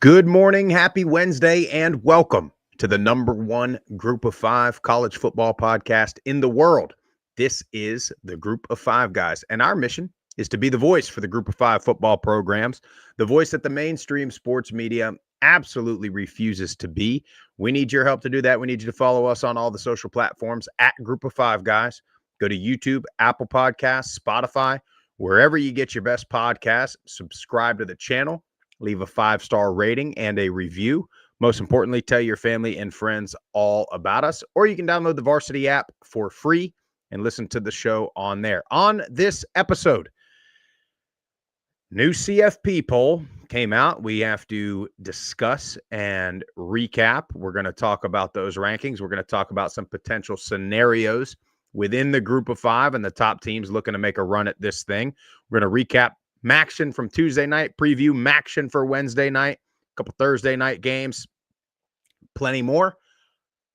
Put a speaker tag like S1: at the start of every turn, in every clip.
S1: Good morning, happy Wednesday, and welcome to the number one Group of Five college football podcast in the world. This is the Group of Five guys, and our mission is to be the voice for the Group of Five football programs, the voice that the mainstream sports media absolutely refuses to be. We need your help to do that. We need you to follow us on all the social platforms at Group of Five guys. Go to YouTube, Apple Podcasts, Spotify, wherever you get your best podcasts. Subscribe to the channel. Leave a 5-star rating and a review. Most importantly, tell your family and friends all about us. Or you can download the Varsity app for free and listen to the show on there. On this episode, new CFP poll came out. We have to discuss and recap. We're going to talk about those rankings. We're going to talk about some potential scenarios within the Group of Five and the top teams looking to make a run at this thing. We're going to recap MACtion from Tuesday night, preview MACtion for Wednesday night, a couple Thursday night games, plenty more.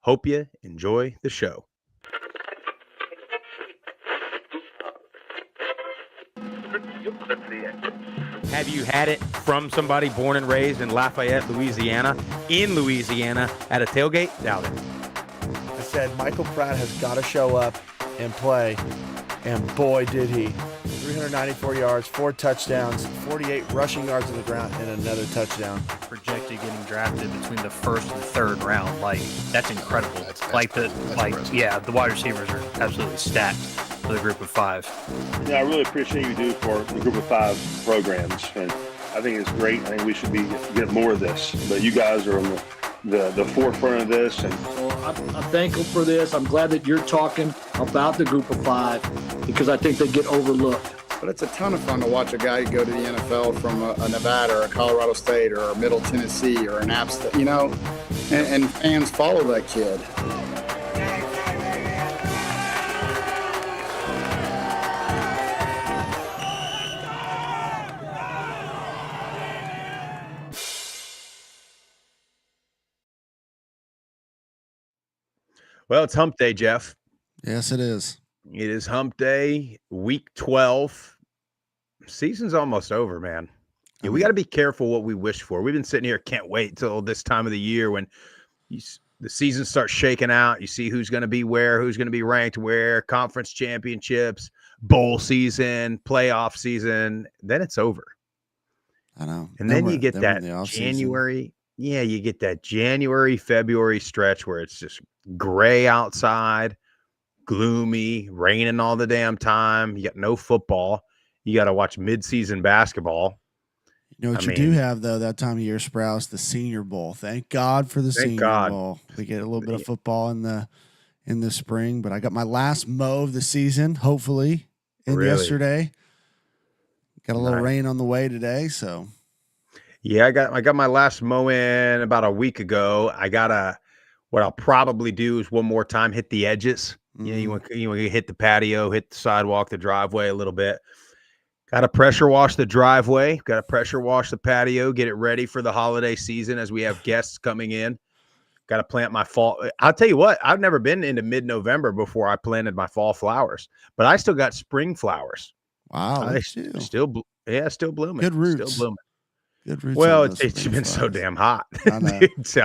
S1: Hope you enjoy the show. Have you had it from somebody born and raised in Lafayette, Louisiana, at a tailgate? Doubt it.
S2: I said Michael Pratt has got to show up and play, and boy, did he. 394 yards, 4 touchdowns, 48 rushing yards on the ground, and another touchdown.
S3: Projected getting drafted between the first and third round. Like, that's incredible. The wide receivers are absolutely stacked for the Group of Five.
S4: Yeah, I really appreciate you do for the Group of Five programs, and I think it's great. I think we should get more of this. But you guys are on the forefront of this, and
S5: I'm thankful for this. I'm glad that you're talking about the Group of Five because I think they get overlooked.
S6: But it's a ton of fun to watch a guy go to the NFL from a Nevada or a Colorado State or a Middle Tennessee or an App State, and fans follow that kid.
S1: Well, it's hump day, Jeff.
S2: Yes, it is.
S1: It is hump day, week 12. Season's almost over, man. Yeah, we got to be careful what we wish for. We've been sitting here, can't wait till this time of the year when the season starts shaking out. You see who's going to be where, who's going to be ranked where, conference championships, bowl season, playoff season. Then it's over.
S2: I know.
S1: And then you get that January. Yeah, you get that January, February stretch where it's just gray outside, gloomy, raining all the damn time. You got no football. You got to watch midseason basketball.
S2: You know what you do have, though, that time of year, Sprouse, the Senior Bowl. Thank God for the Senior Bowl. We get a little bit of football in the spring, but I got my last mow of the season, hopefully, yesterday. Got a little rain on the way today, so. Yeah,
S1: I got my last mow in about a week ago. What I'll probably do is one more time hit the edges. Mm-hmm. You want to hit the patio, hit the sidewalk, the driveway a little bit. Got to pressure wash the driveway. Got to pressure wash the patio. Get it ready for the holiday season as we have guests coming in. Got to plant my fall. I'll tell you what, I've never been into mid-November before I planted my fall flowers, but I still got spring flowers.
S2: Wow,
S1: still blooming.
S2: Good roots.
S1: Still blooming.
S2: Good roots.
S1: Well, it's been so damn hot. I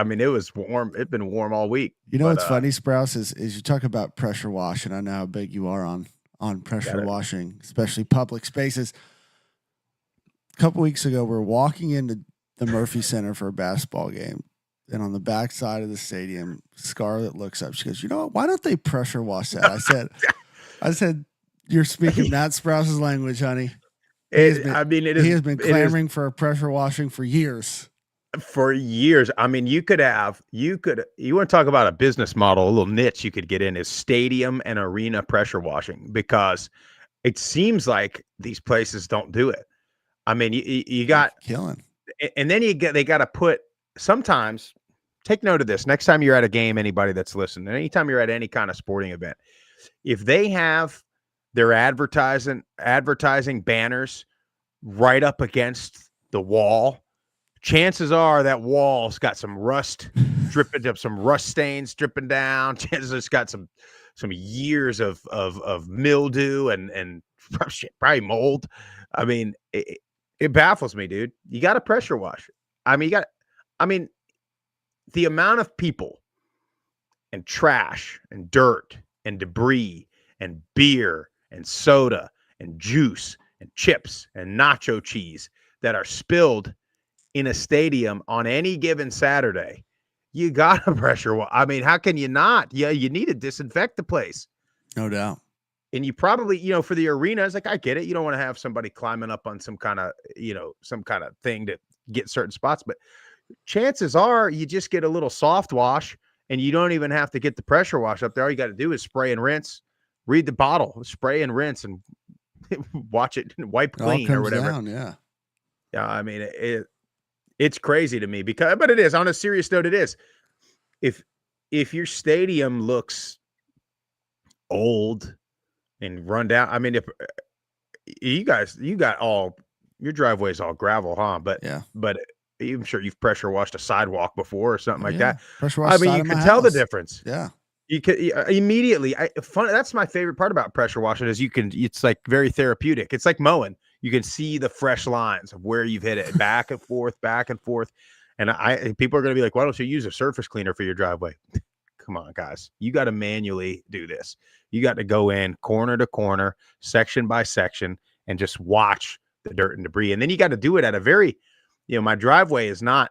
S1: mean, it was warm. It's been warm all week.
S2: You know what's funny, Sprouse, is you talk about pressure wash, and I know how big you are on pressure washing, especially public spaces. A couple weeks ago, we were walking into the Murphy Center for a basketball game, and on the back side of the stadium, Scarlett looks up. She goes, "You know what? Why don't they pressure wash that?" I said, "You're speaking Matt Sprouse's language, honey." He has been clamoring for a pressure washing for years.
S1: For years. I mean, you want to talk about a business model, a little niche you could get in is stadium and arena pressure washing, because it seems like these places don't do it. I mean, you got
S2: killing.
S1: And then they got to put, sometimes take note of this. Next time you're at a game, anybody that's listening, anytime you're at any kind of sporting event, if they have their advertising banners right up against the wall, chances are that wall's got some rust dripping up, some rust stains dripping down. Chances it's got some years of mildew and probably mold. I mean, it baffles me, dude. You got to pressure wash. I mean, the amount of people and trash and dirt and debris and beer and soda and juice and chips and nacho cheese that are spilled in a stadium on any given Saturday, you got to pressure wash. I mean, how can you not? Yeah, you need to disinfect the place.
S2: No doubt.
S1: And you probably, for the arenas, like I get it. You don't want to have somebody climbing up on some kind of thing to get certain spots, but chances are you just get a little soft wash and you don't even have to get the pressure wash up there. All you got to do is spray and rinse. Read the bottle, spray and rinse, and watch it wipe clean or whatever.
S2: Down, yeah.
S1: I mean, it's crazy to me but it is. On a serious note, it is. If your stadium looks old and run down, I mean, if you got all your driveway's all gravel, huh? But
S2: yeah.
S1: But I'm sure you've pressure washed a sidewalk before or something like that.
S2: Pressure washed.
S1: I mean, you can tell the difference.
S2: Yeah.
S1: You could immediately. That's my favorite part about pressure washing is it's like very therapeutic. It's like mowing. You can see the fresh lines of where you've hit it back and forth. And people are going to be like, why don't you use a surface cleaner for your driveway? Come on, guys. You got to manually do this. You got to go in corner to corner, section by section, and just watch the dirt and debris. And then you got to do it at a very, my driveway is not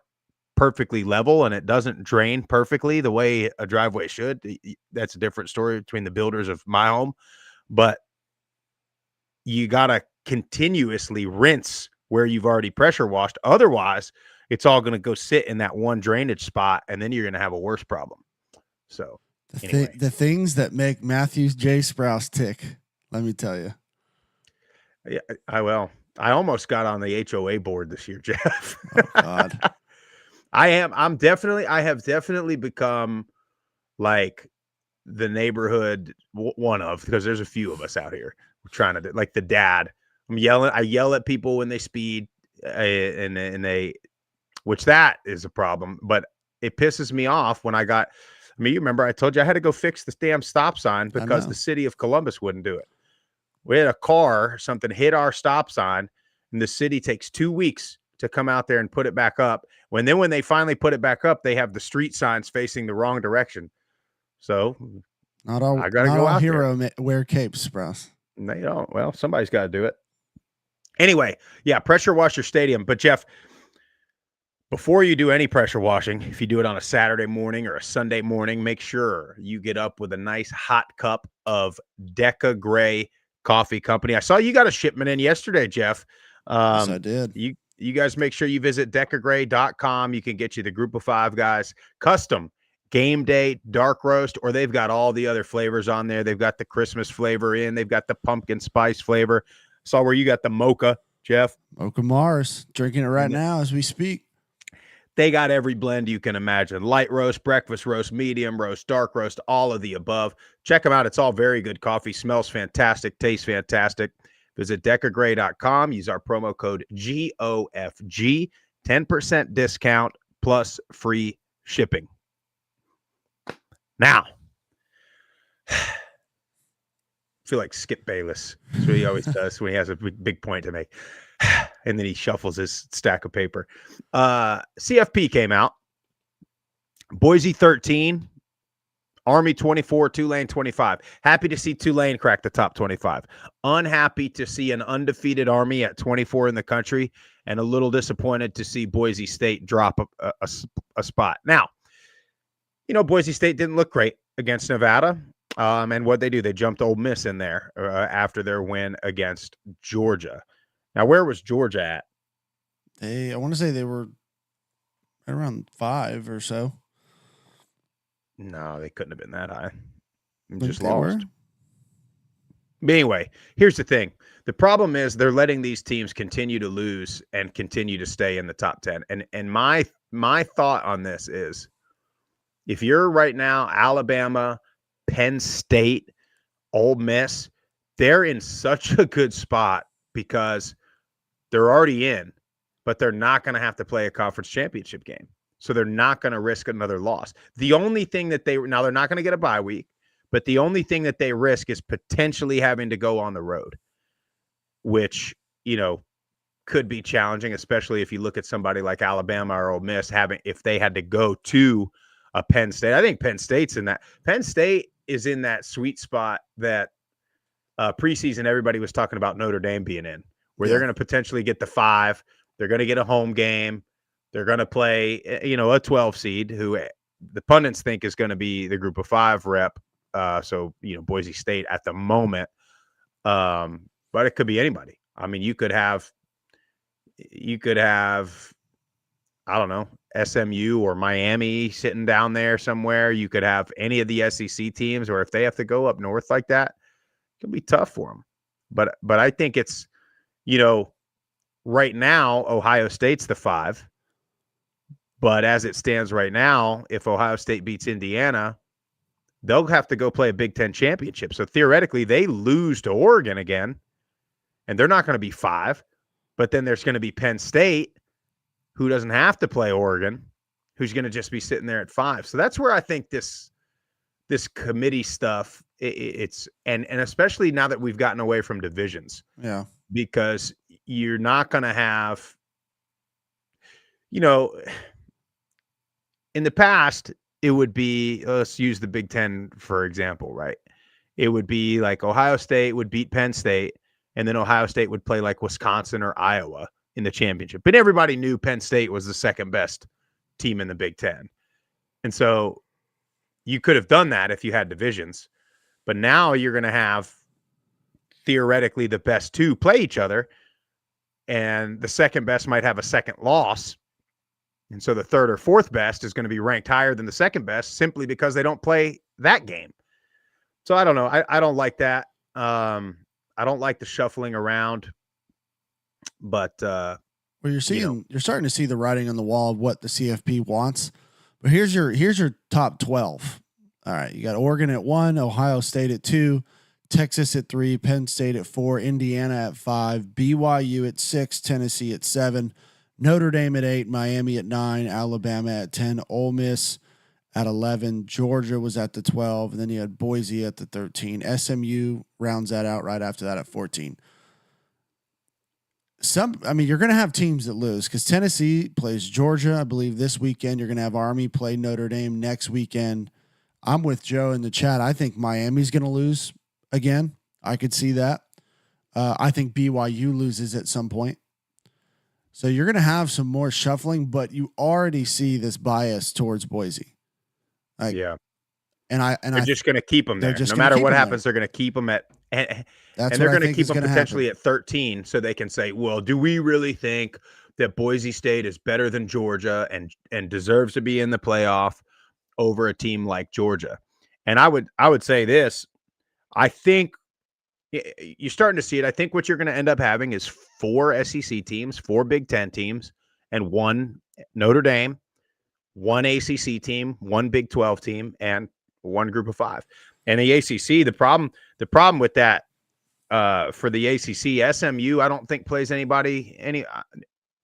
S1: perfectly level and it doesn't drain perfectly the way a driveway should. That's a different story between the builders of my home, but you got to continuously rinse where you've already pressure washed. Otherwise it's all going to go sit in that one drainage spot and then you're going to have a worse problem. So
S2: the things that make Matthew J. Sprouse tick, let me tell you.
S1: Yeah, I almost got on the HOA board this year, Jeff.
S2: Oh God.
S1: I have definitely become like the neighborhood because there's a few of us out here trying to like the dad. I yell at people when they speed and which that is a problem, but it pisses me off when I I mean, you remember I told you I had to go fix the damn stop sign because
S2: know.
S1: the city of Columbus wouldn't do it. We had a car or something hit our stop sign, and the city takes 2 weeks to come out there and put it back up. When they finally put it back up, they have the street signs facing the wrong direction. So
S2: Not all,
S1: I gotta
S2: not
S1: go
S2: all
S1: out there.
S2: hero wear capes, Sprouse.
S1: They don't. Well, somebody's got to do it. Anyway, yeah, pressure wash your stadium. But Jeff, before you do any pressure washing, if you do it on a Saturday morning or a Sunday morning, make sure you get up with a nice hot cup of Deca Gray Coffee Company. I saw you got a shipment in yesterday, Jeff.
S2: Yes, I did.
S1: You guys make sure you visit decagray.com. You can get you the Group of Five guys custom game day dark roast, or they've got all the other flavors on there. They've got the Christmas flavor in. They've got the pumpkin spice flavor. Saw where you got the mocha, Jeff.
S2: Mocha Mars, drinking it right now as we speak.
S1: They got every blend you can imagine. Light roast, breakfast roast, medium roast, dark roast, all of the above. Check them out. It's all very good coffee. Smells fantastic. Tastes fantastic. Visit decagray.com. Use our promo code GOFG. 10% discount plus free shipping. Now, I feel like Skip Bayless. That's what he always does when he has a big point to make. And then he shuffles his stack of paper. CFP came out. Boise 13, Army 24, Tulane 25. Happy to see Tulane crack the top 25. Unhappy to see an undefeated Army at 24 in the country, and a little disappointed to see Boise State drop a spot. Now, you know, Boise State didn't look great against Nevada. And what they do, they jumped Ole Miss in there after their win against Georgia. Now, where was Georgia at?
S2: I want to say they were around 5 or so.
S1: No, they couldn't have been that high.
S2: Just lost.
S1: But anyway, here's the thing. The problem is they're letting these teams continue to lose and continue to stay in the top 10. And my thought on this is, if you're right now Alabama, Penn State, Ole Miss, they're in such a good spot because they're already in, but they're not going to have to play a conference championship game. So they're not going to risk another loss. The only thing that they're not going to get a bye week, but the only thing that they risk is potentially having to go on the road, which, you know, could be challenging, especially if you look at somebody like Alabama or Ole Miss if they had to go to a Penn State. I think Penn State's in that. Penn State is in that sweet spot that preseason everybody was talking about Notre Dame being in, where they're going to potentially get the 5. They're going to get a home game. They're going to play, you know, a 12 seed who the pundits think is going to be the Group of 5 rep. So, you know, Boise State at the moment. But it could be anybody. I mean, you could have, I don't know, SMU or Miami sitting down there somewhere. You could have any of the SEC teams, or if they have to go up north like that, it can be tough for them. But I think it's, you know, right now, Ohio State's the 5. But as it stands right now, if Ohio State beats Indiana, they'll have to go play a Big Ten championship. So theoretically, they lose to Oregon again, and they're not going to be 5. But then there's going to be Penn State, who doesn't have to play Oregon, who's going to just be sitting there at 5. So that's where I think this committee stuff, it's and especially now that we've gotten away from divisions.
S2: Yeah.
S1: Because you're not going to have, you know, in the past, it would be, let's use the Big Ten, for example, right? It would be like Ohio State would beat Penn State, and then Ohio State would play like Wisconsin or Iowa in the championship. But everybody knew Penn State was the second best team in the Big Ten. And so you could have done that if you had divisions. But now you're going to have theoretically the best 2 play each other, and the second best might have a second loss. And so the third or fourth best is going to be ranked higher than the second best simply because they don't play that game. So I don't know. I don't like that. I don't like the shuffling around. But
S2: well, you're starting to see the writing on the wall of what the CFP wants. But here's your top 12. All right, you got Oregon at 1, Ohio State at 2, Texas at 3, Penn State at 4, Indiana at 5, BYU at 6, Tennessee at 7, Notre Dame at 8, Miami at 9, Alabama at 10, Ole Miss at 11. Georgia was at the 12. And then you had Boise at the 13. SMU rounds that out right after that at 14. You're going to have teams that lose because Tennessee plays Georgia, I believe, this weekend. You're going to have Army play Notre Dame next weekend. I'm with Joe in the chat. I think Miami's going to lose again. I could see that. I think BYU loses at some point. So you're going to have some more shuffling, but you already see this bias towards Boise.
S1: Yeah.
S2: And
S1: they're just going to keep them there. No matter what happens, they're going to keep them at and they're going to keep them potentially at 13 so they can say, well, do we really think that Boise State is better than Georgia and deserves to be in the playoff over a team like Georgia? And I would say this. I think you're starting to see it. I think what you're going to end up having is 4 SEC teams, 4 Big Ten teams, and 1 Notre Dame, 1 ACC team, 1 Big 12 team, and 1 Group of 5. And the ACC, the problem with that for the ACC, SMU, I don't think plays anybody.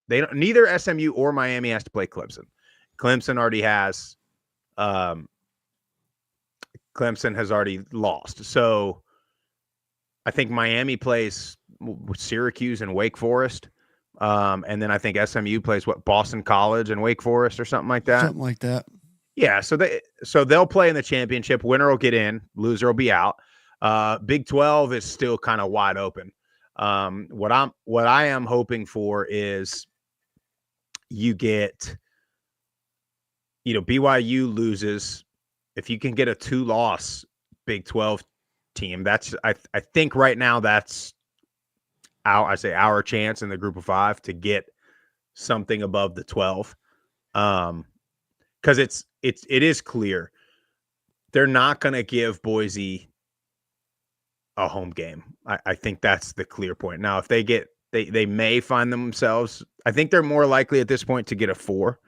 S1: Neither SMU or Miami has to play Clemson. Clemson already has. Clemson has already lost. So I think Miami plays Syracuse and Wake Forest. And then I think SMU plays Boston College and Wake Forest or something like that.
S2: Something like that.
S1: Yeah. So they'll play in the championship. Winner will get in, loser will be out. Big 12 is still kind of wide open. What I am hoping for is you get, BYU loses. If you can get a 2-loss Big 12 team, that's I think right now that's our chance in the Group of 5 to get something above the 12. Because it is clear they're not going to give Boise a home game. I think that's the clear point. Now, if they may find themselves, I think they're more likely at this point to get a 4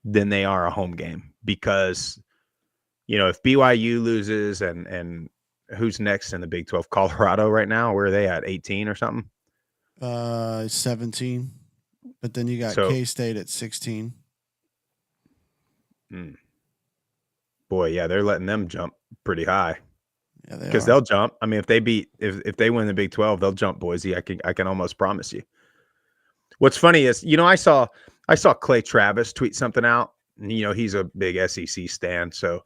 S1: than they are a home game because, if BYU loses and who's next in the Big 12? Colorado right now? Where are they at? 18 or something?
S2: 17. But then you got K-State at 16.
S1: Boy, yeah, they're letting them jump pretty high.
S2: Yeah,
S1: because they'll jump. I mean, if they win the Big 12, they'll jump Boise. I can almost promise you. What's funny is, I saw Clay Travis tweet something out. And, he's a big SEC stan, so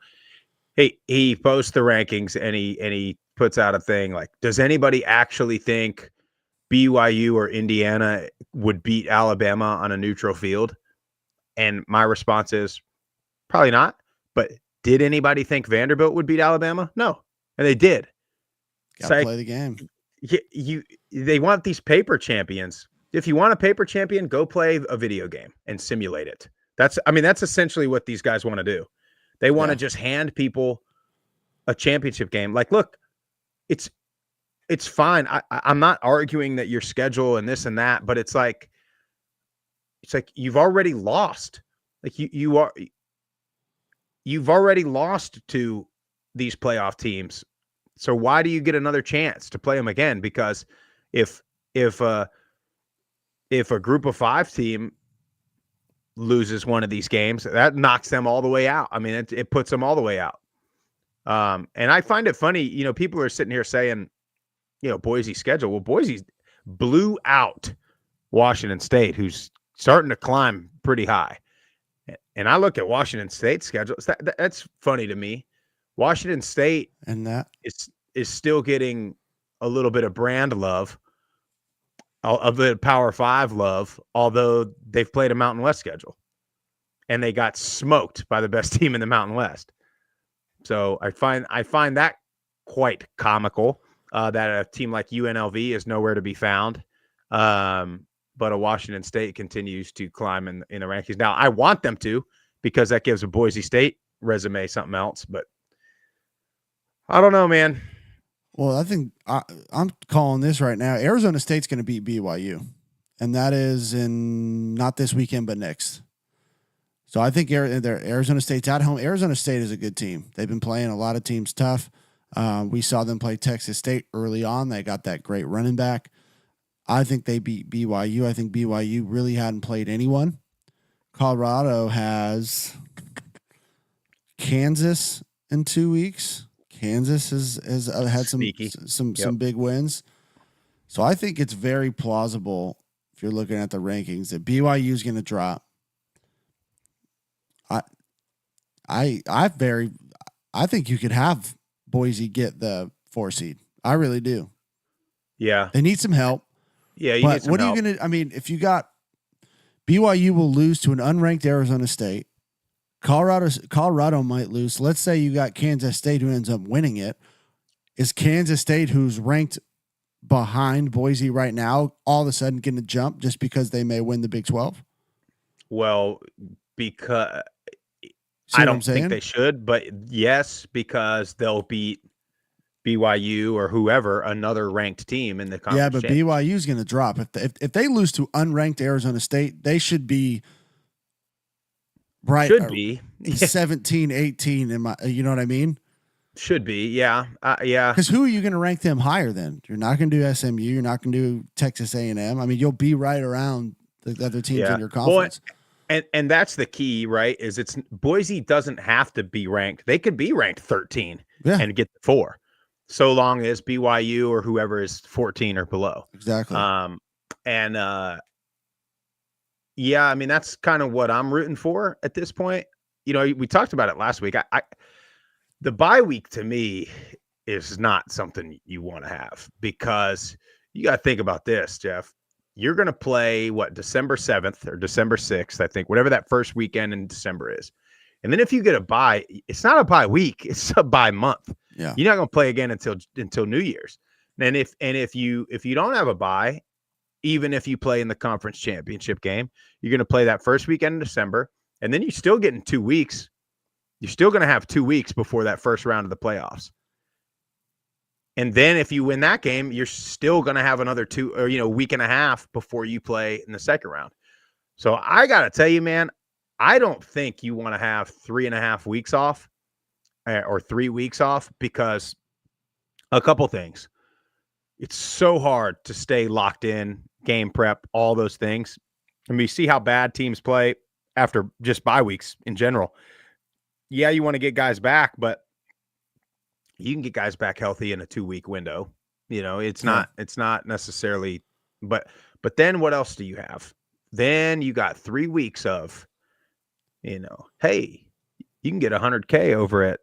S1: he posts the rankings and he puts out a thing like, does anybody actually think BYU or Indiana would beat Alabama on a neutral field? And my response is probably not. But did anybody think Vanderbilt would beat Alabama? No. And they did.
S2: Got to play the game.
S1: They want these paper champions. If you want a paper champion, go play a video game and simulate it. That's essentially what these guys want to do. They want to just hand people a championship game. Like, look, it's fine. I'm not arguing that your schedule and this and that, but it's like you've already lost. Like you've already lost to these playoff teams. So why do you get another chance to play them again? Because if a Group of 5 team loses one of these games, that knocks them all the way out. I mean, it puts them all the way out. And I find it funny, people are sitting here saying, Boise's schedule. Well, Boise blew out Washington State, who's starting to climb pretty high. And I look at Washington State's schedule. That's funny to me. Washington State
S2: and that
S1: is still getting a little bit of brand love, a bit of Power 5 love, although they've played a Mountain West schedule. And they got smoked by the best team in the Mountain West. So I find that quite comical, that a team like UNLV is nowhere to be found. But a Washington State continues to climb in the rankings. Now, I want them to, because that gives a Boise State resume something else. But I don't know, man.
S2: Well, I think I'm calling this right now. Arizona State's going to beat BYU, and that is in not this weekend, but next. So I think Arizona State's at home. Arizona State is a good team. They've been playing a lot of teams tough. We saw them play Texas State early on. They got that great running back. I think they beat BYU. I think BYU really hadn't played anyone. Colorado has Kansas in 2 weeks. Kansas has had
S1: Sneaky.
S2: some big wins. So I think it's very plausible if you're looking at the rankings that BYU is going to drop. I think you could have Boise get the 4 seed. I really do.
S1: Yeah.
S2: They need some help.
S1: Yeah. You
S2: But
S1: need some
S2: what are
S1: help.
S2: you going to, I mean, if you got BYU will lose to an unranked Arizona State. Colorado might lose. So let's say you got Kansas State who ends up winning it. Is Kansas State, who's ranked behind Boise right now, all of a sudden going to jump just because they may win the Big 12?
S1: Well, because
S2: See
S1: I
S2: what
S1: don't
S2: I'm saying?
S1: think they should, but yes, because they'll beat BYU or whoever, another ranked team in the conference.
S2: Yeah, but
S1: championship.
S2: BYU is going to drop. If they lose to unranked Arizona State, they should be right.
S1: Should be.
S2: 17, 18 in my, you know what I mean?
S1: Should be. Yeah. Yeah.
S2: Because who are you going to rank them higher than? You're not going to do SMU. You're not going to do Texas A&M. I mean, you'll be right around the other teams in your conference.
S1: And that's the key, right? Is it's Boise doesn't have to be ranked. They could be ranked 13 and get the 4, so long as BYU or whoever is 14 or below.
S2: Exactly.
S1: Yeah, I mean, that's kind of what I'm rooting for at this point. You know, we talked about it last week. The bye week to me is not something you want to have, because you got to think about this, Jeff. You're going to play December 7th or December 6th, I think, whatever that first weekend in December is. And then if you get a bye, it's not a bye week, it's a bye month.
S2: Yeah.
S1: You're not going to play again until New Year's. And if you don't have a bye, even if you play in the conference championship game, you're going to play that first weekend in December, and then you're still getting 2 weeks. You're still going to have 2 weeks before that first round of the playoffs. And then if you win that game, you're still going to have another week and a half before you play in the second round. So I got to tell you, man, I don't think you want to have 3.5 weeks off or 3 weeks off, because a couple things. It's so hard to stay locked in, game prep, all those things. I mean, you see how bad teams play after just bye weeks in general. Yeah, you want to get guys back, but you can get guys back healthy in a 2-week window. You know, it's not necessarily, but then what else do you have? Then you got 3 weeks of, hey, you can get 100K over at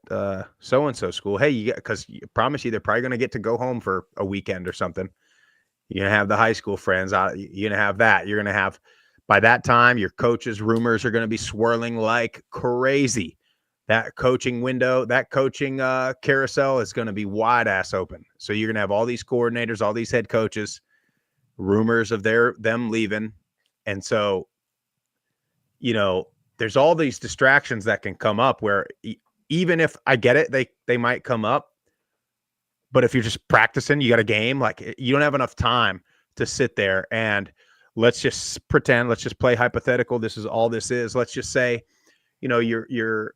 S1: so-and-so school. Hey, because you promise you they're probably going to get to go home for a weekend or something. You're going to have the high school friends. You're going to have that. You're going to have, by that time, your coaches' rumors are going to be swirling like crazy. That coaching window, that coaching carousel is going to be wide ass open. So you're going to have all these coordinators, all these head coaches, rumors of them leaving. And so, there's all these distractions that can come up where even if I get it, they might come up. But if you're just practicing, you got a game, like you don't have enough time to sit there and let's just pretend, let's just play hypothetical. This is all this is. Let's just say, your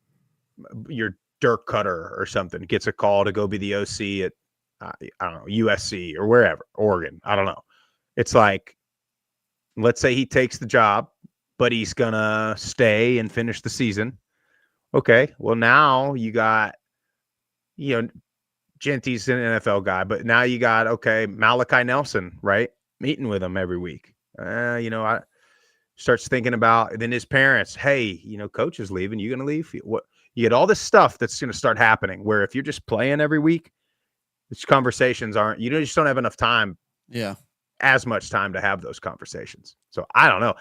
S1: Dirk Cutter or something gets a call to go be the OC at, I don't know, USC or wherever, Oregon. I don't know. It's like, let's say he takes the job, but he's going to stay and finish the season. Okay. Well, now you got, Genty's an NFL guy, but now you got, Malachi Nelson, right? Meeting with him every week. I starts thinking about, then his parents, hey, coach is leaving. You going to leave? What? You get all this stuff that's going to start happening where if you're just playing every week, these conversations aren't, you just don't have enough time.
S2: Yeah.
S1: As much time to have those conversations. So I don't know.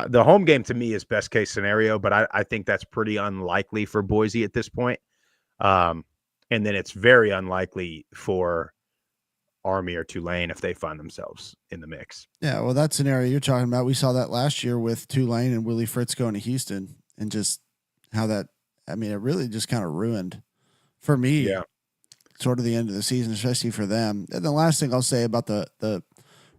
S1: The home game to me is best case scenario, but I think that's pretty unlikely for Boise at this point. And then it's very unlikely for Army or Tulane if they find themselves in the mix.
S2: Yeah, well, that scenario you're talking about, we saw that last year with Tulane and Willie Fritz going to Houston, and just how that, it really just kind of ruined for me.
S1: Yeah.
S2: Sort of the end of the season, especially for them. And the last thing I'll say about the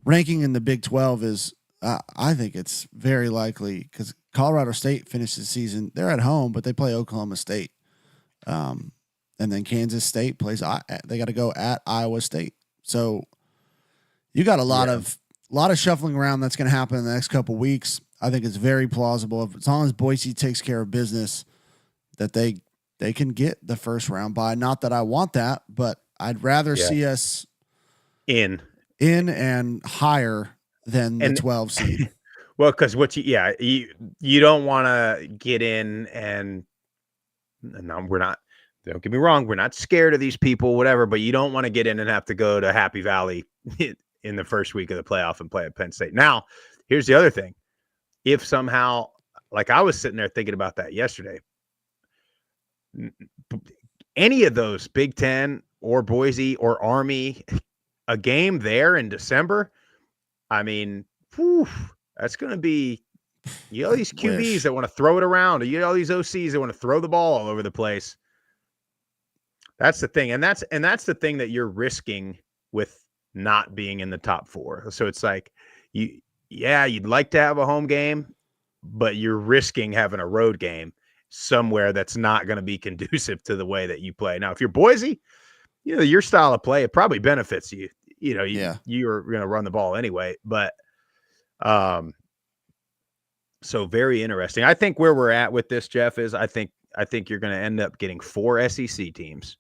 S2: ranking in the Big 12 is I think it's very likely because Colorado State finishes the season. They're at home, but they play Oklahoma State. And then Kansas State plays. They got to go at Iowa State. So you got a lot of shuffling around that's going to happen in the next couple of weeks. I think it's very plausible, as long as Boise takes care of business, that they they can get the first round bye. Not that I want that, but I'd rather see us
S1: in
S2: and higher than the 12 seed.
S1: Well, because you don't want to get in and no, we're not. Don't get me wrong, we're not scared of these people, whatever, but you don't want to get in and have to go to Happy Valley in the first week of the playoff and play at Penn State. Now, here's the other thing. If somehow, like I was sitting there thinking about that yesterday, any of those Big Ten or Boise or Army, a game there in December, I mean, that's going to be, all these QBs that want to throw it around, or all these OCs that want to throw the ball all over the place. That's the thing. And that's the thing that you're risking with not being in the top 4. So it's like, you'd like to have a home game, but you're risking having a road game somewhere that's not going to be conducive to the way that you play. Now, if you're Boise, your style of play, it probably benefits you. You're going to run the ball anyway, but, so very interesting. I think where we're at with this, Jeff, is I think you're going to end up getting 4 SEC teams.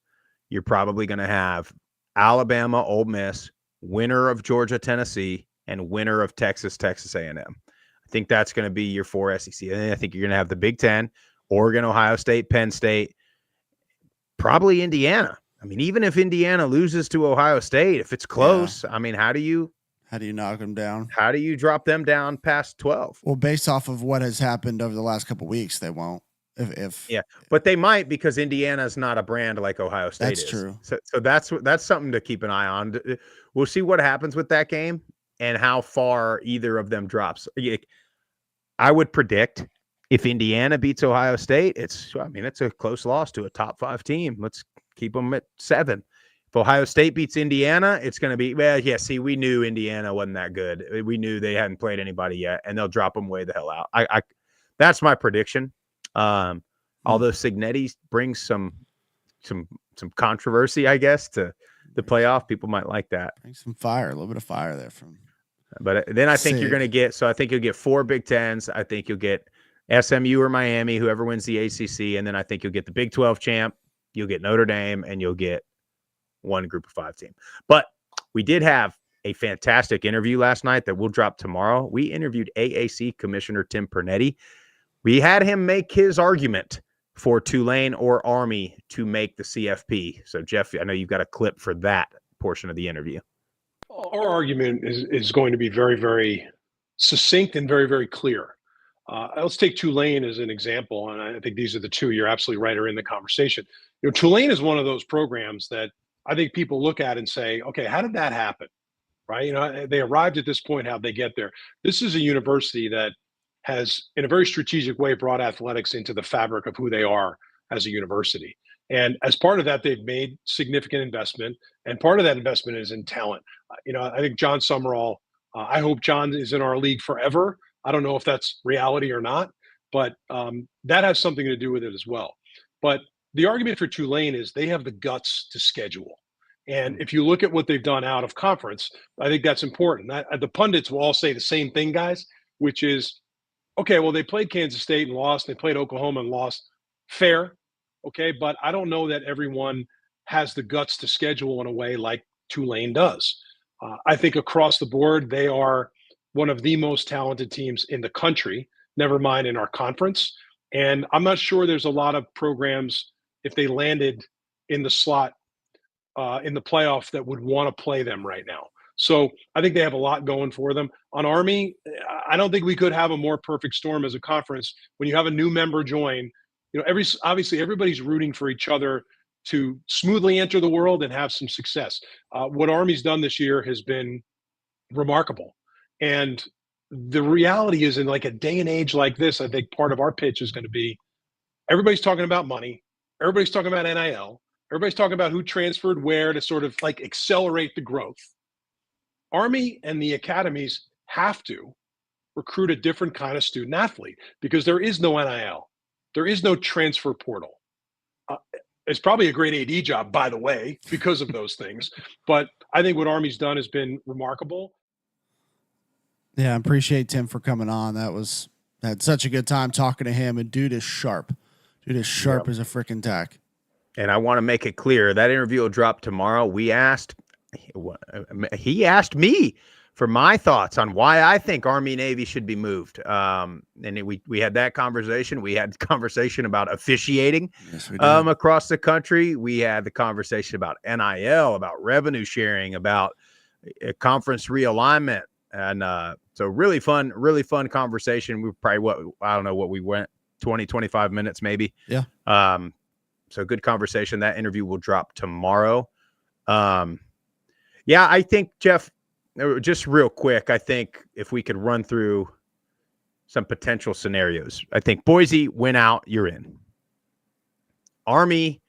S1: You're probably going to have Alabama, Ole Miss, winner of Georgia, Tennessee, and winner of Texas A&M. I think that's going to be your 4 SEC. And I think you're going to have the Big Ten, Oregon, Ohio State, Penn State, probably Indiana. I mean, even if Indiana loses to Ohio State, if it's close, I mean, how do you
S2: knock them down?
S1: How do you drop them down past 12?
S2: Well, based off of what has happened over the last couple of weeks, they won't.
S1: But they might, because Indiana's not a brand like Ohio State is.
S2: That's true.
S1: So that's something to keep an eye on. We'll see what happens with that game and how far either of them drops. I would predict if Indiana beats Ohio State, it's a close loss to a top 5 team. Let's keep them at 7. If Ohio State beats Indiana, it's going to be, we knew Indiana wasn't that good. We knew they hadn't played anybody yet, and they'll drop them way the hell out. That's my prediction. Although Signetti brings some controversy, I guess, to the playoff, people might like that.
S2: Bring some fire, a little bit of fire there from.
S1: But then I think you're going to get. So I think you'll get 4 Big Tens. I think you'll get SMU or Miami, whoever wins the ACC, and then I think you'll get the Big 12 champ. You'll get Notre Dame, and you'll get one Group of 5 team. But we did have a fantastic interview last night that will drop tomorrow. We interviewed AAC Commissioner Tim Pernetti. We had him make his argument for Tulane or Army to make the CFP. So, Jeff, I know you've got a clip for that portion of the interview.
S7: Our argument is going to be very, very succinct and very, very clear. Let's take Tulane as an example, and I think these are the two, you're absolutely right, are in the conversation. Tulane is one of those programs that I think people look at and say, okay, how did that happen? Right? They arrived at this point, how'd they get there? This is a university that has, in a very strategic way, brought athletics into the fabric of who they are as a university. And as part of that, they've made significant investment, and part of that investment is in talent. I think John Summerall, I hope John is in our league forever. I don't know if that's reality or not, but that has something to do with it as well. But the argument for Tulane is they have the guts to schedule. And if you look at what they've done out of conference, I think that's important. The pundits will all say the same thing, guys, which is, okay, well, they played Kansas State and lost. They played Oklahoma and lost. Fair, okay, but I don't know that everyone has the guts to schedule in a way like Tulane does. I think across the board, they are one of the most talented teams in the country, never mind in our conference. And I'm not sure there's a lot of programs, if they landed in the slot in the playoff, that would want to play them right now. So I think they have a lot going for them. On Army, I don't think we could have a more perfect storm as a conference. When you have a new member join, obviously everybody's rooting for each other to smoothly enter the world and have some success. What Army's done this year has been remarkable. And the reality is, in like a day and age like this, I think part of our pitch is going to be, everybody's talking about money. Everybody's talking about NIL. Everybody's talking about who transferred where to sort of like accelerate the growth. Army and the academies have to recruit a different kind of student athlete because there is no NIL. There is no transfer portal. It's probably a great AD job, by the way, because of those things. But I think what Army's done has been remarkable.
S2: Yeah, I appreciate Tim for coming on. Had such a good time talking to him, and dude is sharp. Dude, as sharp as a freaking tack.
S1: And I want to make it clear that interview will drop tomorrow. He asked me for my thoughts on why I think Army Navy should be moved. And we had that conversation. We had conversation about officiating across the country. We had the conversation about NIL, about revenue sharing, about conference realignment. And so really fun conversation. We probably, I don't know what we went, 20, 25 minutes maybe.
S2: Yeah.
S1: So good conversation. That interview will drop tomorrow. Yeah, I think, Jeff, just real quick, I think if we could run through some potential scenarios. I think Boise win out, you're in. Army,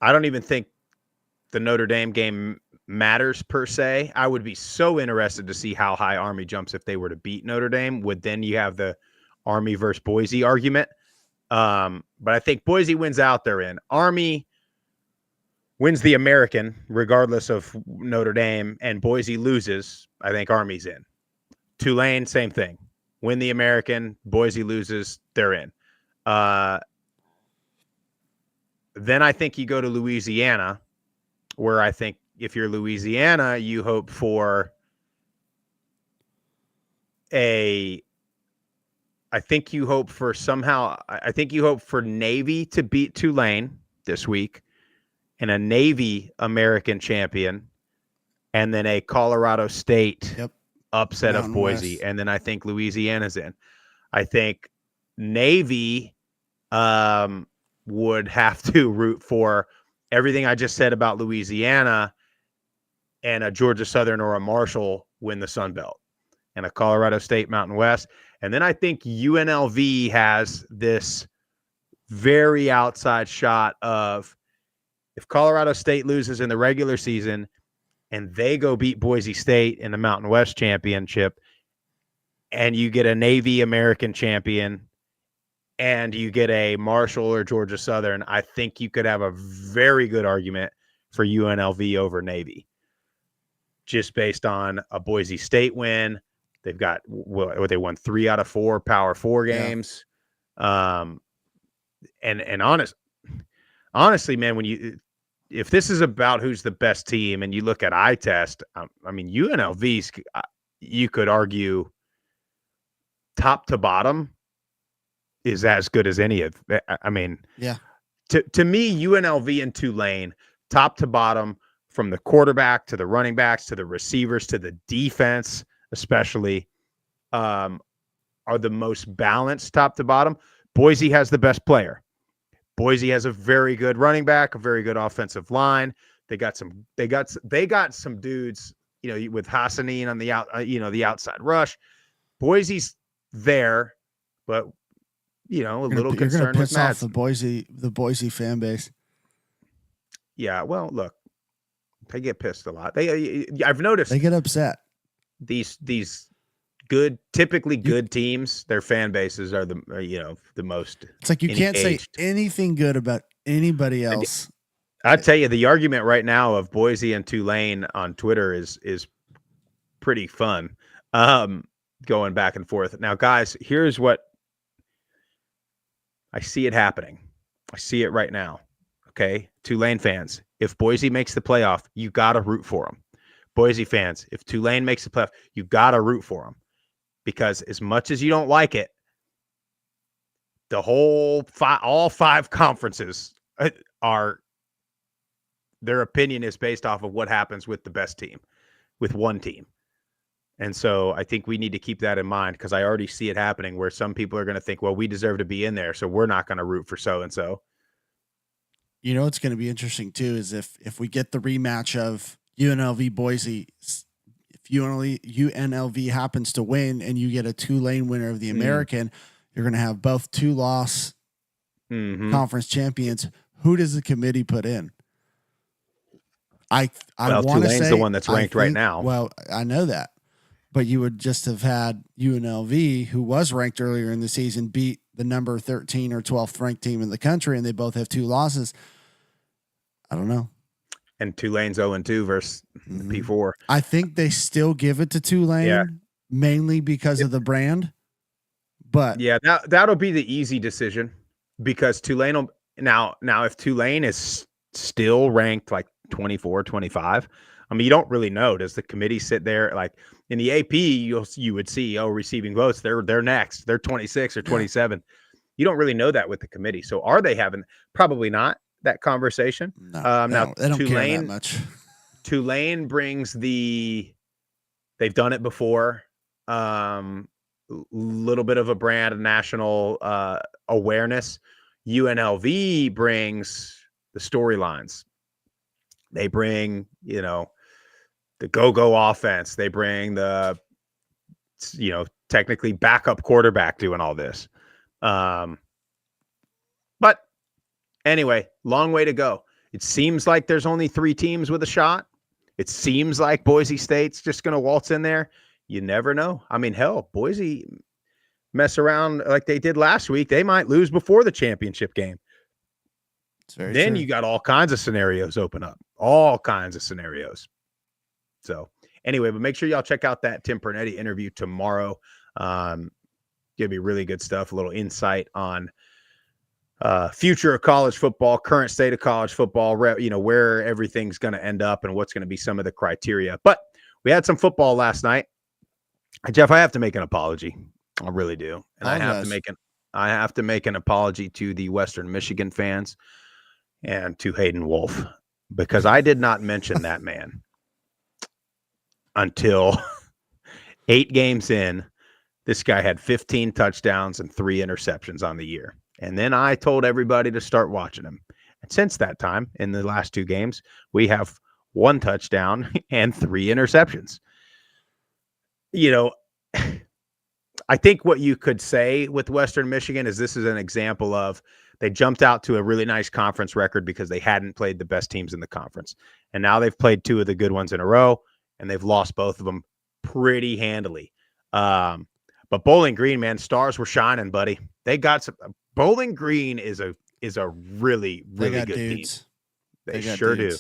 S1: I don't even think the Notre Dame game matters per se. I would be so interested to see how high Army jumps if they were to beat Notre Dame. Then you have the Army versus Boise argument. But I think Boise wins out, they're in. Army wins the American, regardless of Notre Dame, and Boise loses, I think Army's in. Tulane, same thing. Win the American, Boise loses, they're in. Then I think you go to Louisiana, where I think if you're Louisiana, you hope for I think you hope for Navy to beat Tulane this week and a Navy American champion, and then a Colorado State upset of Boise. West. And then I think Louisiana's in. I think Navy would have to root for everything I just said about Louisiana, and a Georgia Southern or a Marshall win the Sun Belt, and a Colorado State Mountain West. And then I think UNLV has this very outside shot of if Colorado State loses in the regular season and they go beat Boise State in the Mountain West Championship, and you get a Navy American champion and you get a Marshall or Georgia Southern, I think you could have a very good argument for UNLV over Navy, just based on a Boise State win. They've got they won 3 out of 4 Power 4 games. And honestly, man, if this is about who's the best team and you look at eye test, I mean, UNLV's, you could argue top to bottom is as good as any of, I mean,
S2: yeah.
S1: To me, UNLV and Tulane, top to bottom, from the quarterback to the running backs to the receivers to the defense, especially, are the most balanced top to bottom. Boise has the best player. Boise has a very good running back, a very good offensive line. They got some dudes, with Hassanin on the the outside rush. Boise's there, but a little concerned with
S2: off the Boise fan base.
S1: Yeah, well, look, they get pissed a lot. I've noticed
S2: they get upset.
S1: These typically good teams, their fan bases are the most.
S2: It's like you
S1: engaged.
S2: Can't say anything good about anybody else.
S1: I tell you, the argument right now of Boise and Tulane on Twitter is pretty fun, going back and forth. Now, guys, here's what I see it happening. I see it right now. Okay, Tulane fans, if Boise makes the playoff, you got to root for them. Boise fans, if Tulane makes the playoff, you got to root for them, because as much as you don't like it, the whole all 5 conferences their opinion is based off of what happens with the best team, with one team. And so I think we need to keep that in mind, because I already see it happening where some people are going to think, well, we deserve to be in there, so we're not going to root for so-and-so.
S2: It's going to be interesting too, is if we get the rematch of UNLV Boise, if UNLV happens to win and you get a Tulane winner of the American, you're going to have both 2-loss conference champions. Who does the committee put in? I want to say
S1: Tulane's the one that's ranked right now.
S2: Well, I know that, but you would just have had UNLV, who was ranked earlier in the season, beat the number 13 or 12th ranked team in the country, and they both have 2 losses. I don't know.
S1: And Tulane's 0-2 versus P4.
S2: I think they still give it to Tulane, mainly because of the brand. But
S1: yeah, that'll be the easy decision. because Tulane will, now if Tulane is still ranked like 24, 25, I mean, you don't really know. Does the committee sit there like in the AP? You would see, receiving votes. They're next. They're 26 or 27. Yeah. You don't really know that with the committee. So are they having? Probably not that conversation.
S2: No,
S1: now
S2: they don't care that much.
S1: Tulane brings they've done it before. Little bit of a brand of national awareness. UNLV brings the storylines. They bring, the go-go offense. They bring the, technically backup quarterback doing all this. But anyway, long way to go. It seems like there's only 3 teams with a shot. It seems like Boise State's just going to waltz in there. You never know. I mean, hell, Boise mess around like they did last week. They might lose before the championship game. Then you got all kinds of scenarios open up. All kinds of scenarios. So anyway, but make sure y'all check out that Tim Pernetti interview tomorrow. Gonna be really good stuff. A little insight on future of college football, current state of college football, where everything's going to end up and what's going to be some of the criteria. But we had some football last night. Jeff, I have to make an apology. I really do. And I have to make an apology to the Western Michigan fans and to Hayden Wolf, because I did not mention that man until 8 games in. This guy had 15 touchdowns and 3 interceptions on the year. And then I told everybody to start watching him. And since that time, in the last 2 games, we have 1 touchdown and 3 interceptions. I think what you could say with Western Michigan is this is an example of they jumped out to a really nice conference record because they hadn't played the best teams in the conference. And now they've played 2 of the good ones in a row, and they've lost both of them pretty handily. But Bowling Green, man, stars were shining, buddy. They got some. Bowling Green is a really, really good team. They sure do.